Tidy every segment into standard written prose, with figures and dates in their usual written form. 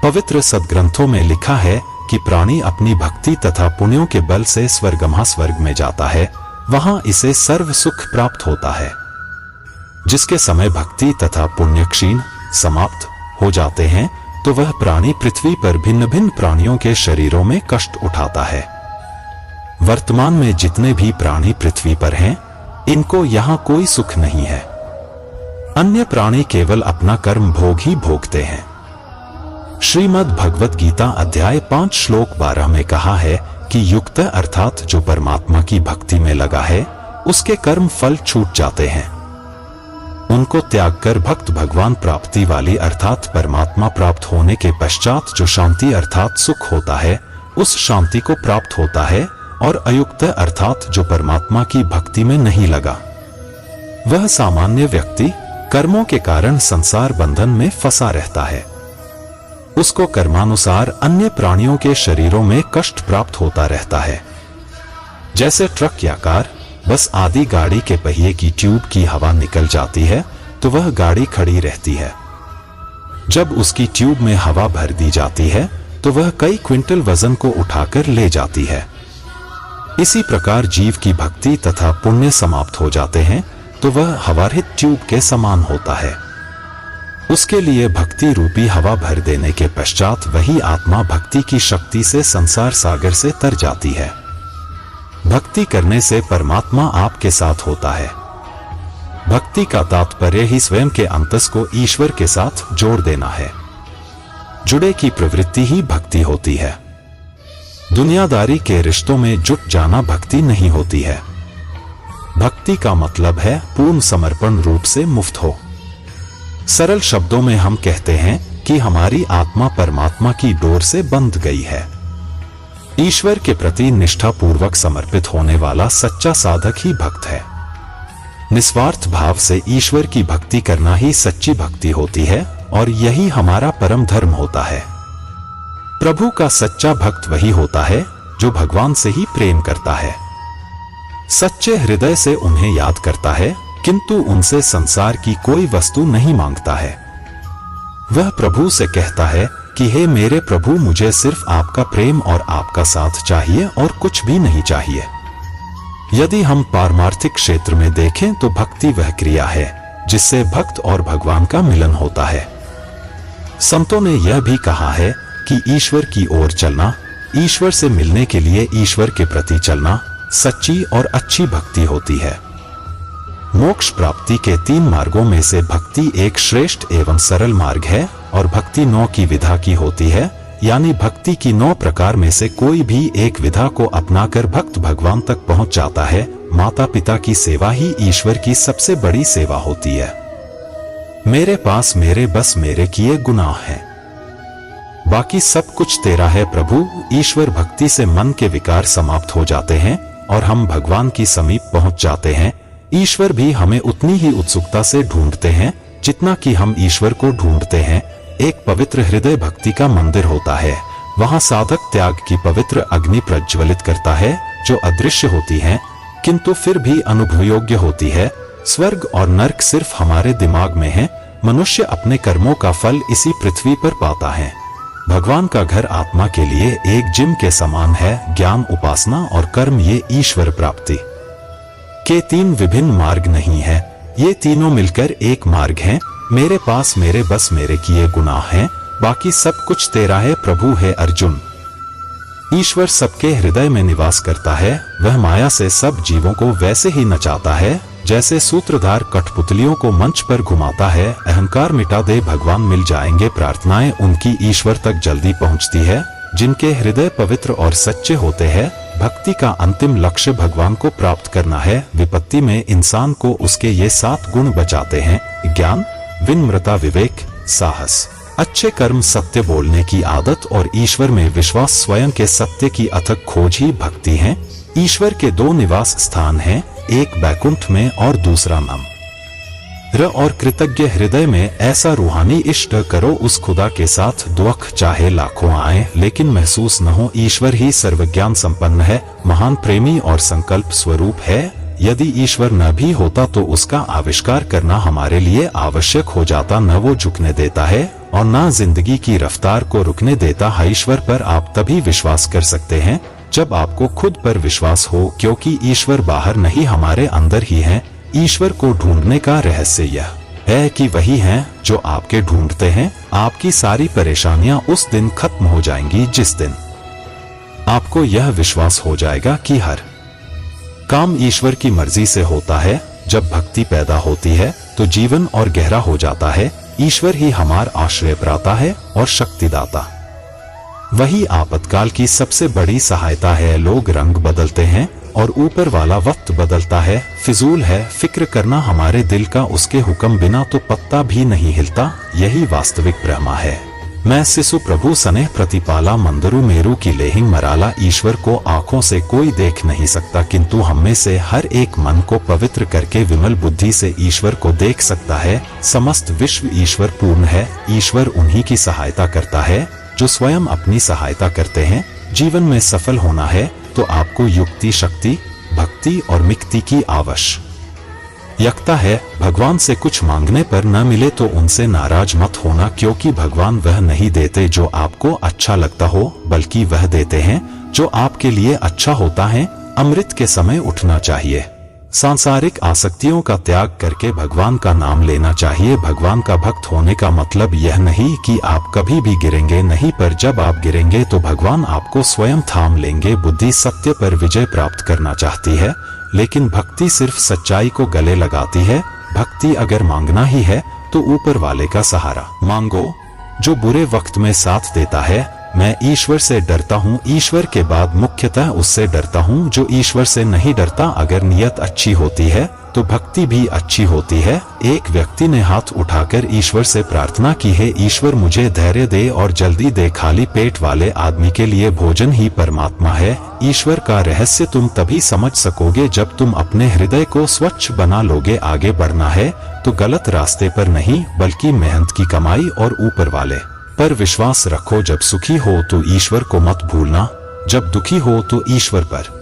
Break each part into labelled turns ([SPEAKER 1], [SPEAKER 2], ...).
[SPEAKER 1] पवित्र सदग्रंथों में लिखा है कि प्राणी अपनी भक्ति तथा पुण्यों के बल से स्वर्गमहा स्वर्ग में जाता है, वहां इसे सर्व सुख प्राप्त होता है। जिसके समय भक्ति तथा पुण्य क्षीण समाप्त हो जाते हैं तो वह प्राणी पृथ्वी पर भिन्न भिन्न प्राणियों के शरीरों में कष्ट उठाता है। वर्तमान में जितने भी प्राणी पृथ्वी पर हैं, इनको यहाँ कोई सुख नहीं है। अन्य प्राणी केवल अपना कर्म भोग ही भोगते हैं। श्रीमद् भगवत गीता अध्याय 5 श्लोक 12 में कहा है कि युक्त अर्थात जो परमात्मा की भक्ति में लगा है, उसके कर्म फल छूट जाते हैं। उनको त्याग कर भक्त भगवान प्राप्ति वाली अर्थात परमात्मा प्राप्त होने के पश्चात जो शांति अर्थात सुख होता है, उस शांति को प्राप्त होता है। और अयुक्त अर्थात जो परमात्मा की भक्ति में नहीं लगा, वह सामान्य व्यक्ति कर्मों के कारण संसार बंधन में फंसा रहता है। उसको कर्मानुसार अन्य प्राणियों के शरीरों में कष्ट प्राप्त होता रहता है। जैसे ट्रक या कार, बस आदि गाड़ी के पहिए की ट्यूब की हवा निकल जाती है तो वह गाड़ी खड़ी रहती है। जब उसकी ट्यूब में हवा भर दी जाती है तो वह कई क्विंटल वजन को उठाकर ले जाती है। इसी प्रकार जीव की भक्ति तथा पुण्य समाप्त हो जाते हैं तो वह हवारहित ट्यूब के समान होता है। उसके लिए भक्ति रूपी हवा भर देने के पश्चात वही आत्मा भक्ति की शक्ति से संसार सागर से तर जाती है। भक्ति करने से परमात्मा आपके साथ होता है। भक्ति का तात्पर्य ही स्वयं के अंतस को ईश्वर के साथ जोड़ देना है। जुड़े की प्रवृत्ति ही भक्ति होती है। दुनियादारी के रिश्तों में जुट जाना भक्ति नहीं होती है। भक्ति का मतलब है पूर्ण समर्पण रूप से मुफ्त हो। सरल शब्दों में हम कहते हैं कि हमारी आत्मा परमात्मा की डोर से बंध गई है। ईश्वर के प्रति निष्ठा पूर्वक समर्पित होने वाला सच्चा साधक ही भक्त है। निस्वार्थ भाव से ईश्वर की भक्ति करना ही सच्ची भक्ति होती है और यही हमारा परम धर्म होता है। प्रभु का सच्चा भक्त वही होता है जो भगवान से ही प्रेम करता है, सच्चे हृदय से उन्हें याद करता है, किंतु उनसे संसार की कोई वस्तु नहीं मांगता है। वह प्रभु से कहता है कि हे मेरे प्रभु, मुझे सिर्फ आपका प्रेम और आपका साथ चाहिए और कुछ भी नहीं चाहिए। यदि हम पारमार्थिक क्षेत्र में देखें तो भक्ति वह क्रिया है जिससे भक्त और भगवान का मिलन होता है। संतों ने यह भी कहा है कि ईश्वर की ओर चलना, ईश्वर से मिलने के लिए ईश्वर के प्रति चलना सच्ची और अच्छी भक्ति होती है। मोक्ष प्राप्ति के 3 मार्गों में से भक्ति एक श्रेष्ठ एवं सरल मार्ग है और भक्ति 9 की विधा की होती है, यानी भक्ति की 9 प्रकार में से कोई भी एक विधा को अपनाकर भक्त भगवान तक पहुंच जाता है। माता पिता की सेवा ही ईश्वर की सबसे बड़ी सेवा होती है। मेरे पास मेरे बस मेरे किए गुनाह हैं, बाकी सब कुछ तेरा है प्रभु। ईश्वर भक्ति से मन के विकार समाप्त हो जाते हैं और हम भगवान की समीप पहुंच जाते हैं। ईश्वर भी हमें उतनी ही उत्सुकता से ढूंढते हैं जितना कि हम ईश्वर को ढूंढते हैं। एक पवित्र हृदय भक्ति का मंदिर होता है। वहां साधक त्याग की पवित्र अग्नि प्रज्वलित करता है जो अदृश्य होती है किंतु फिर भी अनुभव योग्य होती है। स्वर्ग और नर्क सिर्फ हमारे दिमाग में है। मनुष्य अपने कर्मों का फल इसी पृथ्वी पर पाता है। भगवान का घर आत्मा के लिए एक जिम के समान है। ज्ञान, उपासना और कर्म, ये ईश्वर प्राप्ति के 3 विभिन्न मार्ग नहीं है, ये तीनों मिलकर एक मार्ग हैं। मेरे पास मेरे बस मेरे किए गुनाह हैं, बाकी सब कुछ तेरा है प्रभु है अर्जुन। ईश्वर सबके हृदय में निवास करता है। वह माया से सब जीवों को वैसे ही नचाता है जैसे सूत्रधार कठपुतलियों को मंच पर घुमाता है। अहंकार मिटा दे भगवान मिल जाएंगे। प्रार्थनाएं उनकी ईश्वर तक जल्दी पहुंचती है जिनके हृदय पवित्र और सच्चे होते हैं। भक्ति का अंतिम लक्ष्य भगवान को प्राप्त करना है। विपत्ति में इंसान को उसके ये 7 गुण बचाते हैं: ज्ञान, विनम्रता, विवेक, साहस, अच्छे कर्म, सत्य बोलने की आदत और ईश्वर में विश्वास। स्वयं के सत्य की अथक खोज ही भक्ति है। ईश्वर के 2 निवास स्थान हैं, एक बैकुंठ में और दूसरा नम्र और कृतज्ञ हृदय में। ऐसा रूहानी इष्ट करो उस खुदा के साथ दुख चाहे लाखों आए लेकिन महसूस न हो। ईश्वर ही सर्वज्ञान संपन्न है, महान प्रेमी और संकल्प स्वरूप है। यदि ईश्वर न भी होता तो उसका आविष्कार करना हमारे लिए आवश्यक हो जाता। न वो झुकने देता है और न जिंदगी की रफ्तार को रुकने देता है। ईश्वर पर आप तभी विश्वास कर सकते हैं जब आपको खुद पर विश्वास हो, क्योंकि ईश्वर बाहर नहीं हमारे अंदर ही है। ईश्वर को ढूंढने का रहस्य यह है कि वही हैं जो आपके ढूंढते हैं। आपकी सारी परेशानियां उस दिन खत्म हो जाएंगी जिस दिन आपको यह विश्वास हो जाएगा कि हर काम ईश्वर की मर्जी से होता है। जब भक्ति पैदा होती है तो जीवन और गहरा हो जाता है। ईश्वर ही हमारा आश्रय प्राता है और शक्तिदाता। वही आपातकाल की सबसे बड़ी सहायता है। लोग रंग बदलते हैं और ऊपर वाला वक्त बदलता है। फिजूल है फिक्र करना हमारे दिल का, उसके हुक्म बिना तो पत्ता भी नहीं हिलता। यही वास्तविक ब्रह्मा है। मैं सिसु प्रभु स्नेह प्रतिपाला, मंदिरु मेरु की लेहिंग मराला। ईश्वर को आंखों से कोई देख नहीं सकता, किंतु हम में से हर एक मन को पवित्र करके विमल बुद्धि से ईश्वर को देख सकता है। समस्त विश्व ईश्वर पूर्ण है। ईश्वर उन्हीं की सहायता करता है जो स्वयं अपनी सहायता करते हैं। जीवन में सफल होना है तो आपको युक्ति, शक्ति, भक्ति और मुक्ति की आवश्यकता है। भगवान से कुछ मांगने पर न मिले तो उनसे नाराज मत होना, क्योंकि भगवान वह नहीं देते जो आपको अच्छा लगता हो, बल्कि वह देते हैं जो आपके लिए अच्छा होता है। अमृत के समय उठना चाहिए। सांसारिक आसक्तियों का त्याग करके भगवान का नाम लेना चाहिए। भगवान का भक्त होने का मतलब यह नहीं कि आप कभी भी गिरेंगे नहीं, पर जब आप गिरेंगे तो भगवान आपको स्वयं थाम लेंगे। बुद्धि सत्य पर विजय प्राप्त करना चाहती है, लेकिन भक्ति सिर्फ सच्चाई को गले लगाती है। भक्ति अगर मांगना ही है तो ऊपर वाले का सहारा मांगो, जो बुरे वक्त में साथ देता है। मैं ईश्वर से डरता हूँ, ईश्वर के बाद मुख्यतः उससे डरता हूँ जो ईश्वर से नहीं डरता। अगर नियत अच्छी होती है तो भक्ति भी अच्छी होती है। एक व्यक्ति ने हाथ उठाकर ईश्वर से प्रार्थना की है, ईश्वर मुझे धैर्य दे और जल्दी दे। खाली पेट वाले आदमी के लिए भोजन ही परमात्मा है। ईश्वर का रहस्य तुम तभी समझ सकोगे जब तुम अपने हृदय को स्वच्छ बना लोगे। आगे बढ़ना है तो गलत रास्ते पर नहीं, बल्कि मेहनत की कमाई और ऊपर वाले पर विश्वास रखो। जब सुखी हो तो ईश्वर को मत भूलना, जब दुखी हो तो ईश्वर पर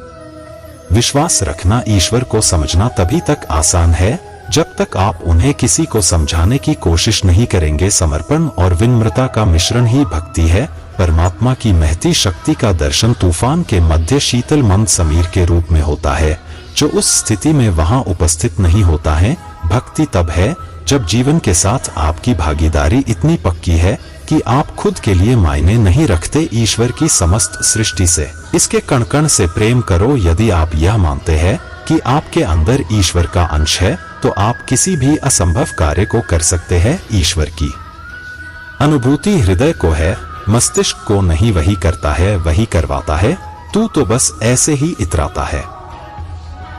[SPEAKER 1] विश्वास रखना। ईश्वर को समझना तभी तक आसान है जब तक आप उन्हें किसी को समझाने की कोशिश नहीं करेंगे। समर्पण और विनम्रता का मिश्रण ही भक्ति है। परमात्मा की महती शक्ति का दर्शन तूफान के मध्य शीतल मंद समीर के रूप में होता है, जो उस स्थिति में वहां उपस्थित नहीं होता है। भक्ति तब है जब जीवन के साथ आपकी भागीदारी इतनी पक्की है कि आप खुद के लिए मायने नहीं रखते, ईश्वर की समस्त सृष्टि से, इसके कण कण से प्रेम करो। यदि आप यह मानते हैं कि आपके अंदर ईश्वर का अंश है तो आप किसी भी असंभव कार्य को कर सकते हैं। ईश्वर की अनुभूति हृदय को है, मस्तिष्क को नहीं। वही करता है, वही करवाता है। तू तो बस ऐसे ही इतराता है।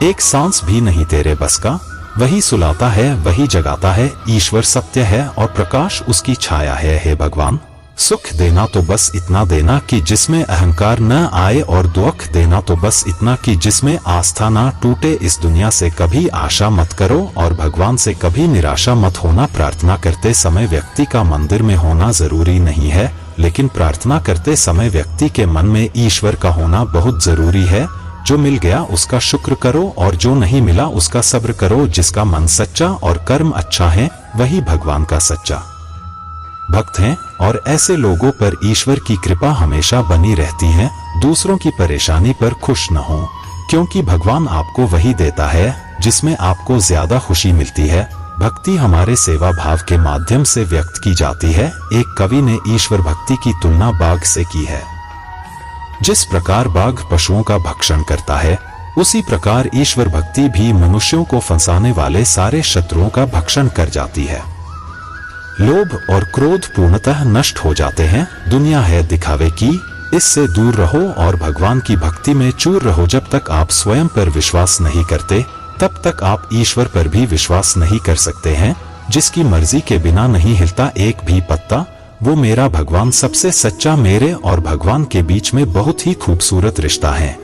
[SPEAKER 1] एक सांस भी नहीं तेरे बस का। वही सुलाता है, वही जगाता है। ईश्वर सत्य है और प्रकाश उसकी छाया है। हे भगवान, सुख देना तो बस इतना देना कि जिसमें अहंकार न आए, और दुख देना तो बस इतना कि जिसमें आस्था ना टूटे। इस दुनिया से कभी आशा मत करो और भगवान से कभी निराशा मत होना। प्रार्थना करते समय व्यक्ति का मंदिर में होना जरूरी नहीं है, लेकिन प्रार्थना करते समय व्यक्ति के मन में ईश्वर का होना बहुत जरूरी है। जो मिल गया उसका शुक्र करो और जो नहीं मिला उसका सब्र करो। जिसका मन सच्चा और कर्म अच्छा है वही भगवान का सच्चा भक्त है, और ऐसे लोगों पर ईश्वर की कृपा हमेशा बनी रहती है। दूसरों की परेशानी पर खुश न हो, क्योंकि भगवान आपको वही देता है जिसमें आपको ज्यादा खुशी मिलती है। भक्ति हमारे सेवा भाव के माध्यम से व्यक्त की जाती है। एक कवि ने ईश्वर भक्ति की तुलना बाघ से की है। जिस प्रकार बाघ पशुओं का भक्षण करता है, उसी प्रकार ईश्वर भक्ति भी मनुष्यों को फंसाने वाले सारे शत्रुओं का भक्षण कर जाती है। लोभ और क्रोध पूर्णतः नष्ट हो जाते हैं। दुनिया है दिखावे की, इससे दूर रहो और भगवान की भक्ति में चूर रहो। जब तक आप स्वयं पर विश्वास नहीं करते, तब तक आप ईश्वर पर भी विश्वास नहीं कर सकते हैं। जिसकी मर्जी के बिना नहीं हिलता एक भी पत्ता, वो मेरा भगवान सबसे सच्चा। मेरे और भगवान के बीच में बहुत ही खूबसूरत रिश्ता है।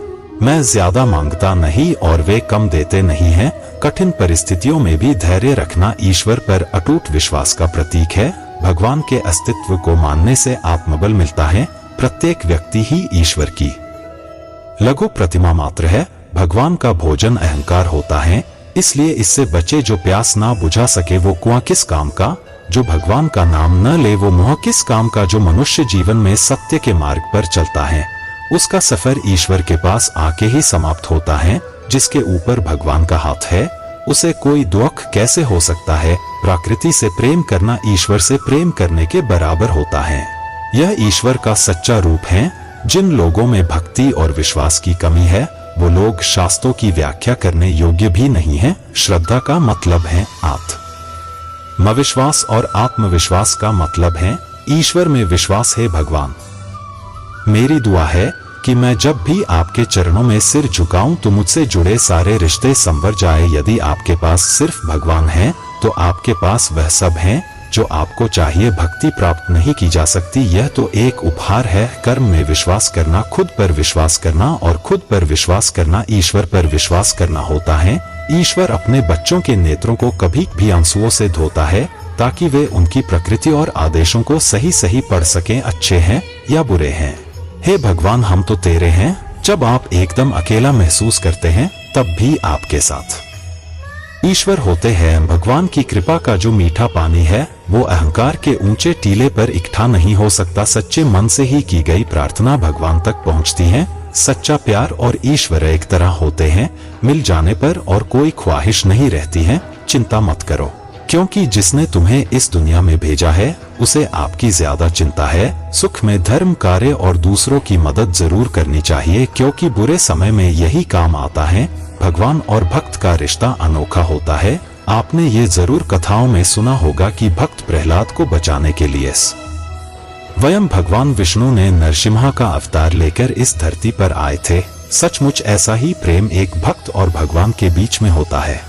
[SPEAKER 1] मैं ज्यादा मांगता नहीं और वे कम देते नहीं हैं। कठिन परिस्थितियों में भी धैर्य रखना ईश्वर पर अटूट विश्वास का प्रतीक है। भगवान के अस्तित्व को मानने से आत्मबल मिलता है। प्रत्येक व्यक्ति ही ईश्वर की लघु प्रतिमा मात्र है। भगवान का भोजन अहंकार होता है, इसलिए इससे बचे। जो प्यास ना बुझा सके वो कुआं किस काम का, जो भगवान का नाम न ले वो मुंह किस काम का। जो मनुष्य जीवन में सत्य के मार्ग पर चलता है उसका सफर ईश्वर के पास आके ही समाप्त होता है। जिसके ऊपर भगवान का हाथ है उसे कोई दुख कैसे हो सकता है। प्रकृति से प्रेम करना ईश्वर से प्रेम करने के बराबर होता है। यह ईश्वर का सच्चा रूप है। जिन लोगों में भक्ति और विश्वास की कमी है वो लोग शास्त्रों की व्याख्या करने योग्य भी नहीं है। श्रद्धा का मतलब है आत्मविश्वास और आत्मविश्वास का मतलब है ईश्वर में विश्वास है। भगवान, मेरी दुआ है कि मैं जब भी आपके चरणों में सिर झुकाऊं तो मुझसे जुड़े सारे रिश्ते संवर जाए। यदि आपके पास सिर्फ भगवान है तो आपके पास वह सब है जो आपको चाहिए। भक्ति प्राप्त नहीं की जा सकती, यह तो एक उपहार है। कर्म में विश्वास करना, खुद पर विश्वास करना और खुद पर विश्वास करना ईश्वर पर विश्वास करना होता है। ईश्वर अपने बच्चों के नेत्रों को कभी भी आंसुओं से धोता है ताकि वे उनकी प्रकृति और आदेशों को सही सही पढ़ सकें, अच्छे हैं या बुरे हैं। हे भगवान, हम तो तेरे हैं। जब आप एकदम अकेला महसूस करते हैं तब भी आपके साथ ईश्वर होते हैं। भगवान की कृपा का जो मीठा पानी है वो अहंकार के ऊंचे टीले पर इकट्ठा नहीं हो सकता। सच्चे मन से ही की गई प्रार्थना भगवान तक पहुंचती है। सच्चा प्यार और ईश्वर एक तरह होते हैं, मिल जाने पर और कोई ख्वाहिश नहीं रहती है। चिंता मत करो, क्योंकि जिसने तुम्हें इस दुनिया में भेजा है उसे आपकी ज्यादा चिंता है। सुख में धर्म, कार्य और दूसरों की मदद जरूर करनी चाहिए, क्योंकि बुरे समय में यही काम आता है। भगवान और भक्त का रिश्ता अनोखा होता है। आपने ये जरूर कथाओं में सुना होगा कि भक्त प्रहलाद को बचाने के लिए स्वयं भगवान विष्णु ने नरसिम्हा का अवतार लेकर इस धरती पर आए थे। सचमुच ऐसा ही प्रेम एक भक्त और भगवान के बीच में होता है।